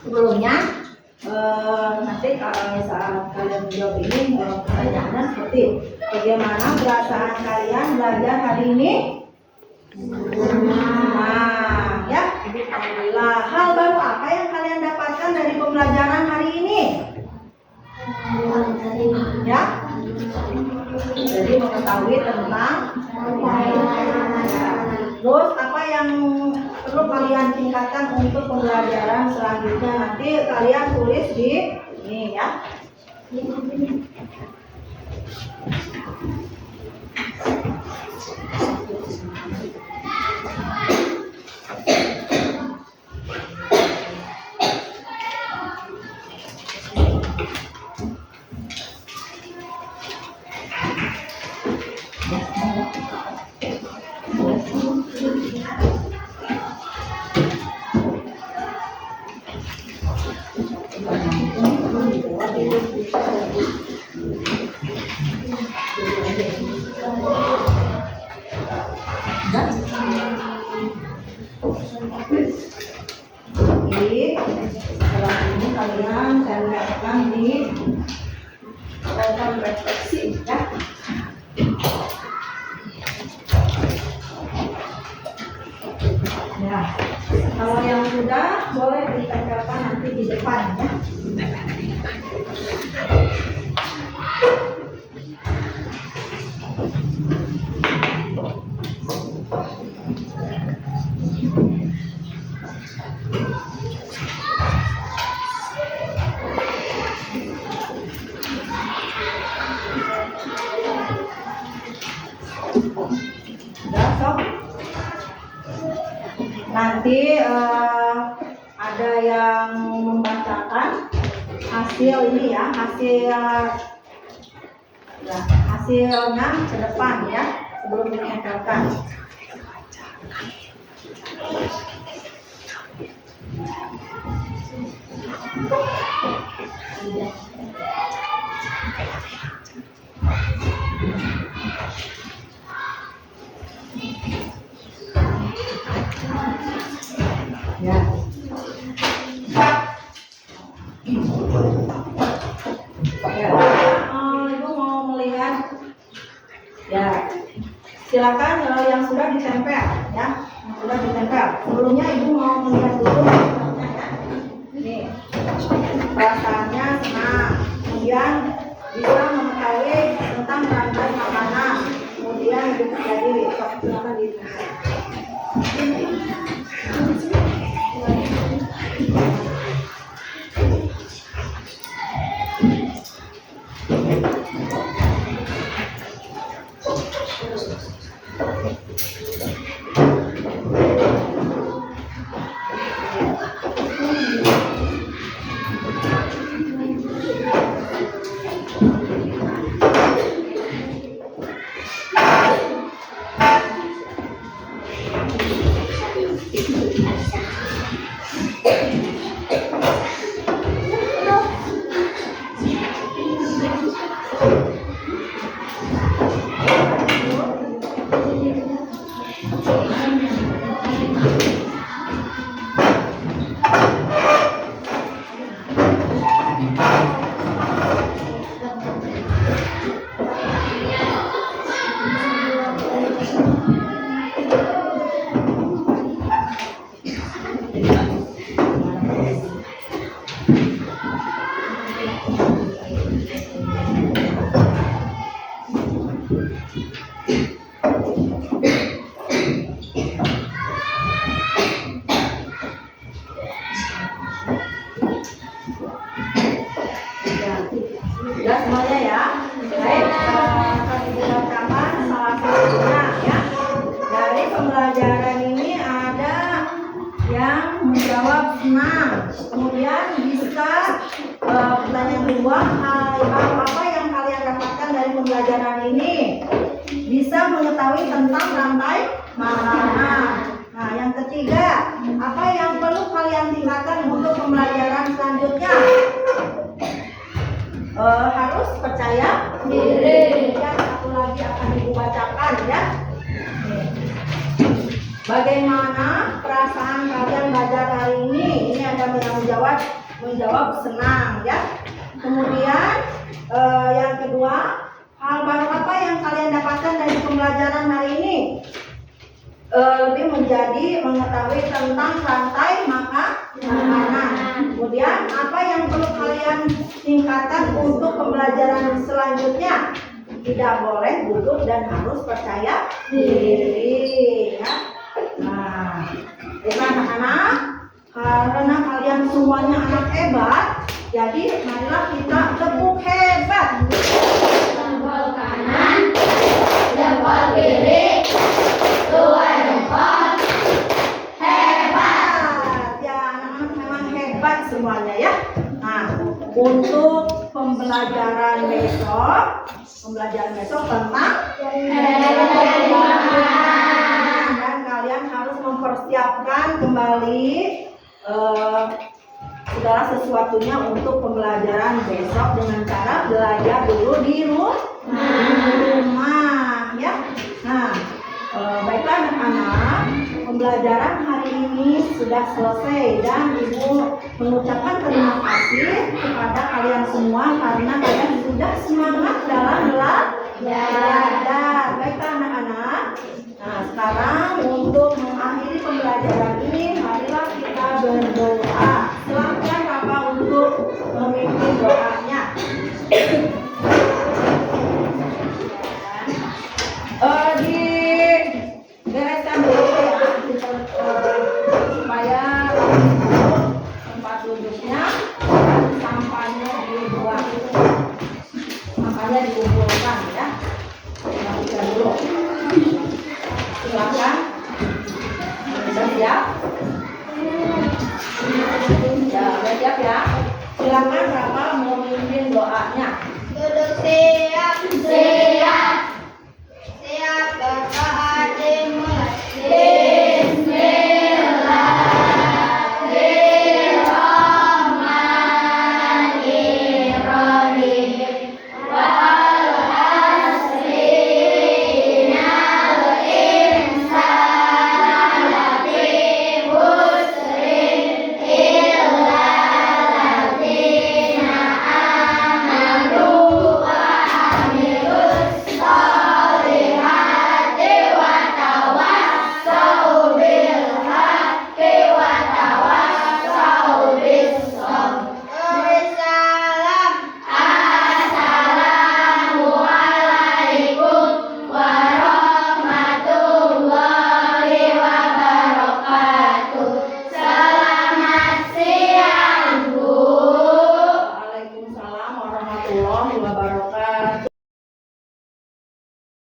S1: sebelumnya nanti saat kalian menjawab ini pertanyaannya seperti bagaimana perasaan kalian belajar hari ini? Nah, ya, alhamdulillah. Hal baru apa yang kalian dapatkan dari pembelajaran hari ini? Ya, jadi mengetahui tentang terus apa yang perlu kalian tingkatkan untuk pembelajaran selanjutnya, nanti kalian tulis di ini ya. Jadi setelah ini kalian tempelkan di papan refleksi ya. Ya, kalau yang sudah boleh ditempelkan nanti di depan ya. Udah, sob. Nanti ada yang membacakan hasil ini ya, hasilnya ke depan ya, sebelum ditempelkan. Ya. Ya, Ibu mau melihat. Ya, silakan yang sudah ditempel ya, yang sudah ditempel. sebelumnya ibu mau melihat dulu perasaannya ya. Nih, perasaannya senang, kemudian bisa mengetahui tentang rantai makanan, kemudian ibu jadi silakan ibu. Sudah semuanya ya. Baik, akan ibu bacakan salah satunya ya. Dari pembelajaran ini ada yang menjawab senang. Kemudian bisa pertanyaan kedua, hal apa yang kalian dapatkan dari pembelajaran ini? Bisa mengetahui tentang rantai makanan. Nah, yang ketiga, apa yang perlu kalian tingkatkan untuk pembelajaran selanjutnya? Harus percaya diri. Yang satu lagi akan ibu bacakan ya. Bagaimana perasaan kalian belajar hari ini? Ini ada yang menjawab senang ya. Kemudian yang kedua, hal baru apa yang kalian dapatkan dari pembelajaran hari ini? Lebih menjadi mengetahui tentang rantai makanan. Kemudian apa yang perlu kalian tingkatkan untuk pembelajaran selanjutnya? Tidak boleh gugup dan harus percaya diri ya. Nah, anak-anak, karena kalian semuanya anak hebat, jadi marilah kita tepuk hebat.
S2: Jempol kanan, jempol kiri, dua jempol.
S1: Hebat ya, anak-anak memang hebat semuanya ya. Nah, untuk pembelajaran besok tentang dan kalian harus mempersiapkan kembali segala sesuatunya untuk pembelajaran besok dengan cara belajar dulu di rumah ya. Nah, baiklah anak-anak, pembelajaran hari ini sudah selesai dan ibu mengucapkan terima kasih kepada kalian semua karena kalian sudah semangat dalam belajar. Baiklah anak-anak. Nah, sekarang untuk mengakhiri pembelajaran ini, marilah kita berdoa. Silakan Bapak untuk memimpin doanya. Dibereskan dulu ya, supaya tempat duduknya, sampahnya dibuang, sampahnya dikumpulkan ya. Rapikan dulu. Silakan. Sudah siap? Ya, udah siap ya. Silakan Bapak